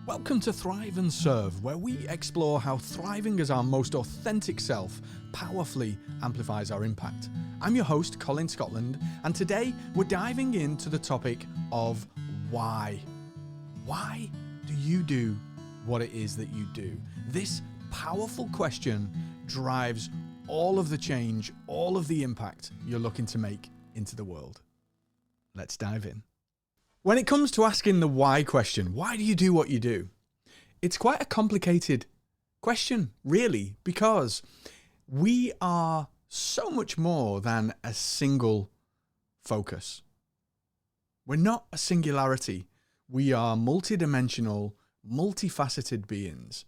Welcome to Thrive and Serve, where we explore how thriving as our most authentic self powerfully amplifies our impact. I'm your host, Colin Scotland, and today we're diving into the topic of why. Why do you do what it is that you do? This powerful question drives all of the change, all of the impact you're looking to make into the world. Let's dive in. When it comes to asking the why question, why do you do what you do? It's quite a complicated question, really, because we are so much more than a single focus. We're not a singularity. We are multidimensional, multifaceted beings.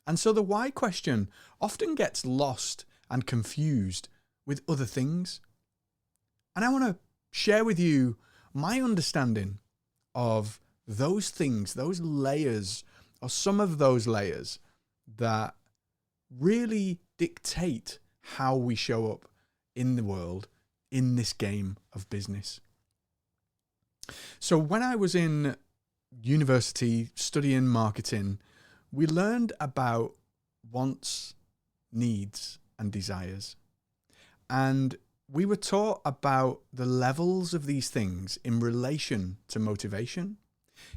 And so the why question often gets lost and confused with other things. And I want to share with you my understanding of those things, those layers, or some of those layers that really dictate how we show up in the world, in this game of business. So when I was in university studying marketing, we learned about wants, needs, and desires. And we were taught about the levels of these things in relation to motivation.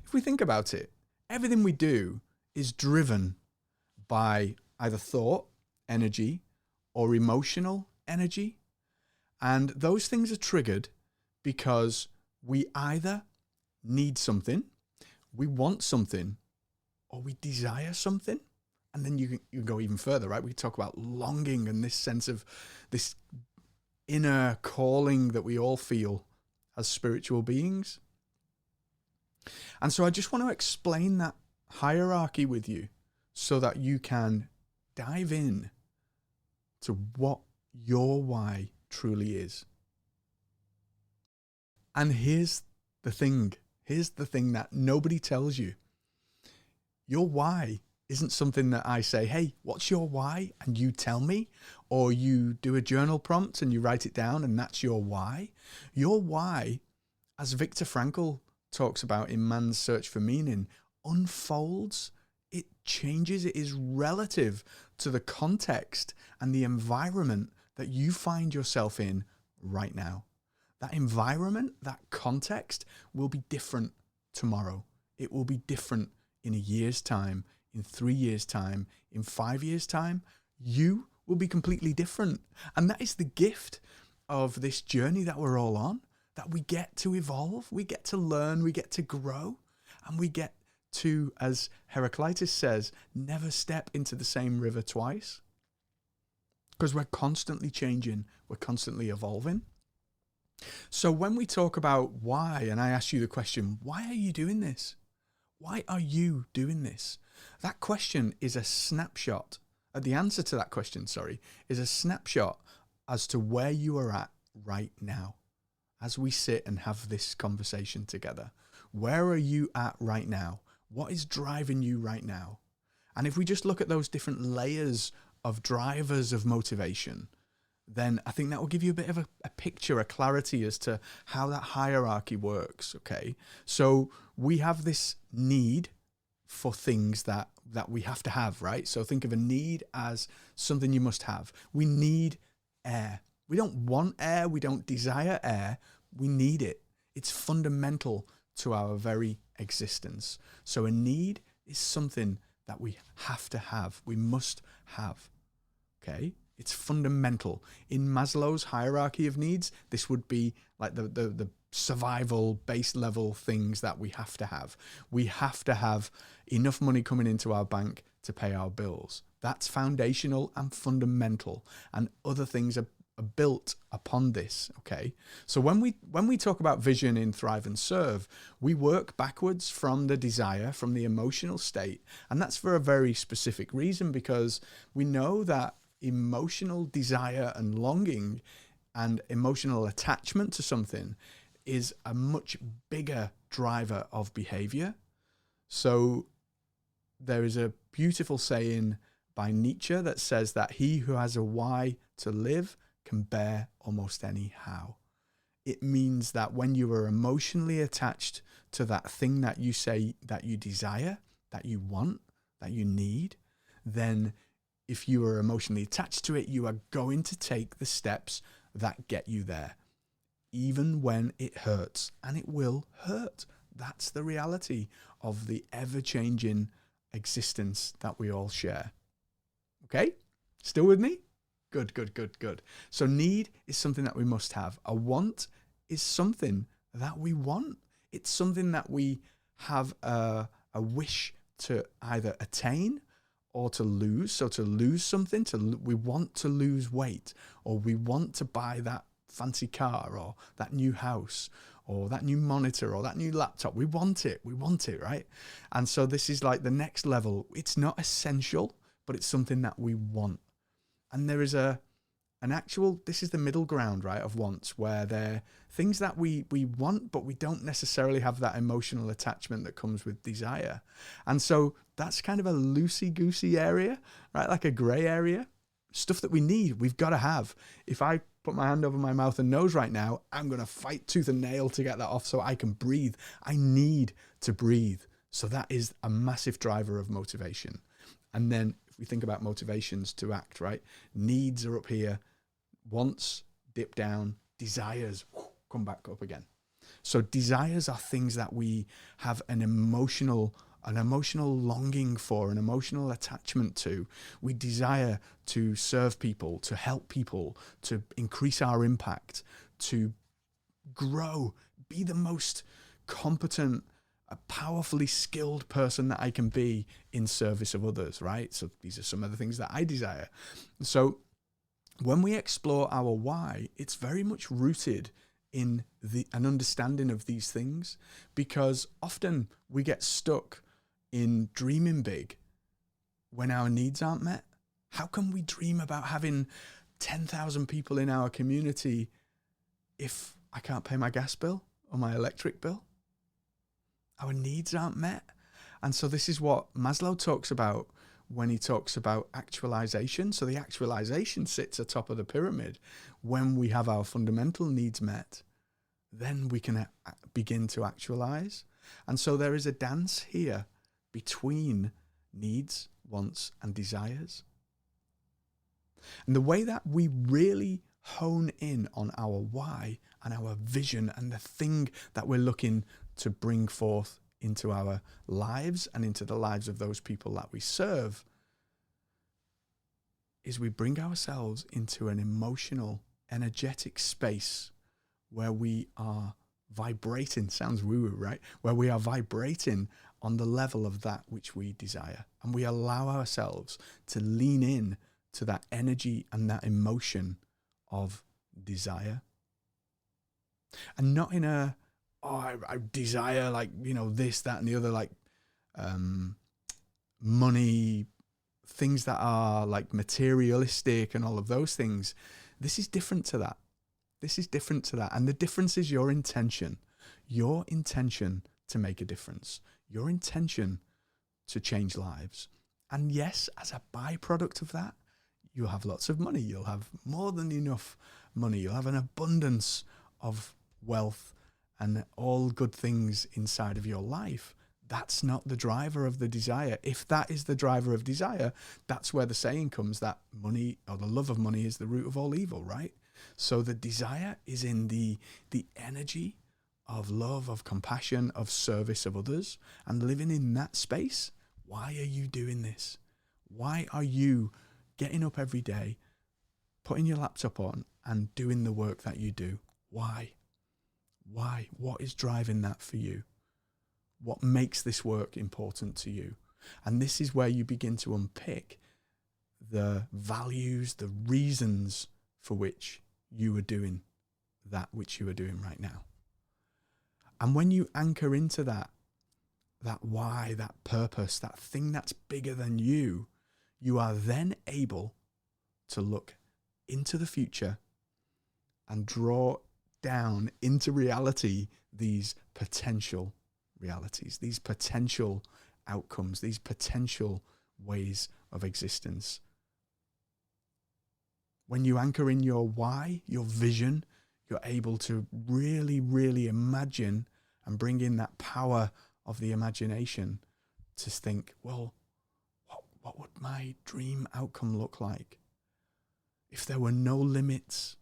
If we think about it, everything we do is driven by either thought, energy, or emotional energy. And those things are triggered because we either need something, we want something, or we desire something. And then you can go even further, right? We talk about longing and this sense of this inner calling that we all feel as spiritual beings. And so I just want to explain that hierarchy with you so that you can dive in to what your why truly is. And here's the thing that nobody tells you. Your why isn't something that I say, hey, what's your why? And you tell me, or you do a journal prompt and you write it down and that's your why. Your why, as Viktor Frankl talks about in Man's Search for Meaning, unfolds, it changes, it is relative to the context and the environment that you find yourself in right now. That environment, that context will be different tomorrow. It will be different in a year's time, in 3 years' time, in 5 years' time. You will be completely different. And that is the gift of this journey that we're all on, that we get to evolve, we get to learn, we get to grow, and we get to, as Heraclitus says, never step into the same river twice. Because we're constantly changing, we're constantly evolving. So when we talk about why, and I ask you the question, why are you doing this? Why are you doing this? That question is a snapshot. The answer to that question, is a snapshot as to where you are at right now. As we sit and have this conversation together, where are you at right now? What is driving you right now? And if we just look at those different layers of drivers of motivation, then I think that will give you a bit of a picture, a clarity as to how that hierarchy works, okay? So we have this need for things that we have to have, right? So think of a need as something you must have. We need air. We don't want air. We don't desire air. We need it. It's fundamental to our very existence. So a need is something that we have to have. We must have, okay? It's fundamental. In Maslow's hierarchy of needs, this would be like the survival base level things that we have to have. We have to have enough money coming into our bank to pay our bills. That's foundational and fundamental. And other things are built upon this, okay? So when we talk about vision in Thrive and Serve, we work backwards from the desire, from the emotional state. And that's for a very specific reason, because we know that emotional desire and longing and emotional attachment to something is a much bigger driver of behavior. So there is a beautiful saying by Nietzsche that says that he who has a why to live can bear almost any how. It means that when you are emotionally attached to that thing that you say that you desire, that you want, that you need, then if you are emotionally attached to it, you are going to take the steps that get you there, even when it hurts, and it will hurt. That's the reality of the ever-changing existence that we all share. Okay? Still with me? Good, good, good, good. So need is something that we must have. A want is something that we want. It's something that we have a wish to either attain or to lose. So to lose something, we want to lose weight, or we want to buy that fancy car, or that new house, or that new monitor, or that new laptop. We want it, right? And so this is like the next level. It's not essential, but it's something that we want. And there is this is the middle ground, right, of wants, where they're things that we want, but we don't necessarily have that emotional attachment that comes with desire. And so that's kind of a loosey-goosey area, right, like a gray area. Stuff that we need, we've got to have. If I put my hand over my mouth and nose right now, I'm going to fight tooth and nail to get that off so I can breathe. I need to breathe. So that is a massive driver of motivation. And then if we think about motivations to act, right? Needs are up here, wants dip down, desires come back up again. So desires are things that we have an emotional longing for, an emotional attachment to. We desire to serve people, to help people, to increase our impact, to grow, be the most competent, powerfully skilled person that I can be in service of others, right? So these are some of the things that I desire. So when we explore our why, it's very much rooted in an understanding of these things, because often we get stuck in dreaming big when our needs aren't met. How can we dream about having 10,000 people in our community if I can't pay my gas bill or my electric bill? Our needs aren't met. And so this is what Maslow talks about when he talks about actualization. So the actualization sits atop of the pyramid. When we have our fundamental needs met, then we can begin to actualize. And so there is a dance here between needs, wants, and desires. And the way that we really hone in on our why and our vision and the thing that we're looking to bring forth into our lives and into the lives of those people that we serve is we bring ourselves into an emotional, energetic space where we are vibrating. Sounds woo-woo, right? Where we are vibrating on the level of that which we desire. And we allow ourselves to lean in to that energy and that emotion of desire. And not in a, I desire this, that, and the other, money, things that are like materialistic and all of those things. This is different to that. And the difference is your intention to make a difference, your intention to change lives. And yes, as a byproduct of that, you'll have lots of money. You'll have more than enough money. You'll have an abundance of wealth and all good things inside of your life. That's not the driver of the desire. If that is the driver of desire, that's where the saying comes that money, or the love of money, is the root of all evil, right? So the desire is in the energy of love, of compassion, of service of others, and living in that space. Why are you doing this? Why are you getting up every day, putting your laptop on and doing the work that you do? Why? What is driving that for you? What makes this work important to you? And this is where you begin to unpick the values, the reasons for which you are doing that which you are doing right now. And when you anchor into that why, that purpose, that thing that's bigger than you, you are then able to look into the future and draw down into reality these potential realities, these potential outcomes, these potential ways of existence. When you anchor in your why, your vision, you're able to really, really imagine and bring in that power of the imagination to think, well, what would my dream outcome look like? If there were no limits,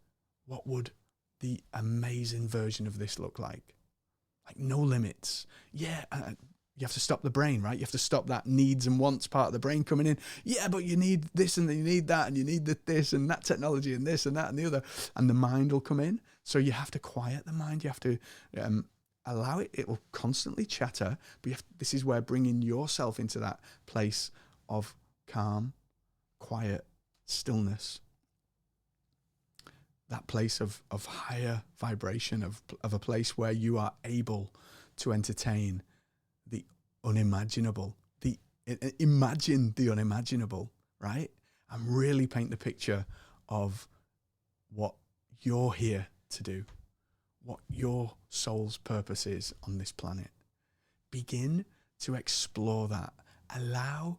what would the amazing version of this look like? Like no limits. Yeah, you have to stop the brain, right? You have to stop that needs and wants part of the brain coming in. Yeah, but you need this and you need that and you need this and that technology and this and that and the other. And the mind will come in. So you have to quiet the mind. You have to allow it. It will constantly chatter. But this is where bringing yourself into that place of calm, quiet, stillness, that place of higher vibration, of a place where you are able to entertain the unimaginable, imagine the unimaginable, right? And really paint the picture of what you're here to do, what your soul's purpose is on this planet. Begin to explore that. Allow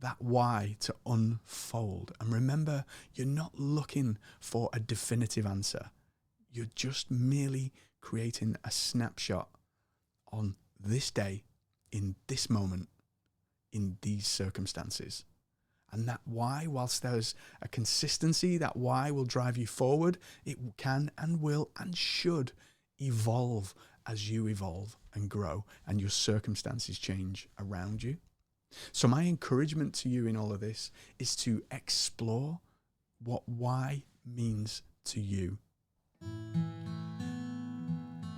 that why to unfold. And remember, you're not looking for a definitive answer. You're just merely creating a snapshot on this day, in this moment, in these circumstances. And that why, whilst there's a consistency, that why will drive you forward, it can and will and should evolve as you evolve and grow and your circumstances change around you. So my encouragement to you in all of this is to explore what why means to you.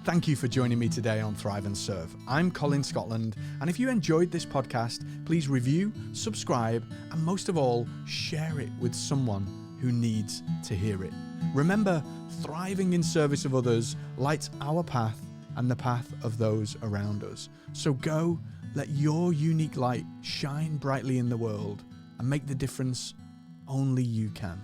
Thank you for joining me today on Thrive and Serve. I'm Colin Scotland, and if you enjoyed this podcast, please review, subscribe, and most of all, share it with someone who needs to hear it. Remember, thriving in service of others lights our path and the path of those around us. So go, let your unique light shine brightly in the world and make the difference only you can.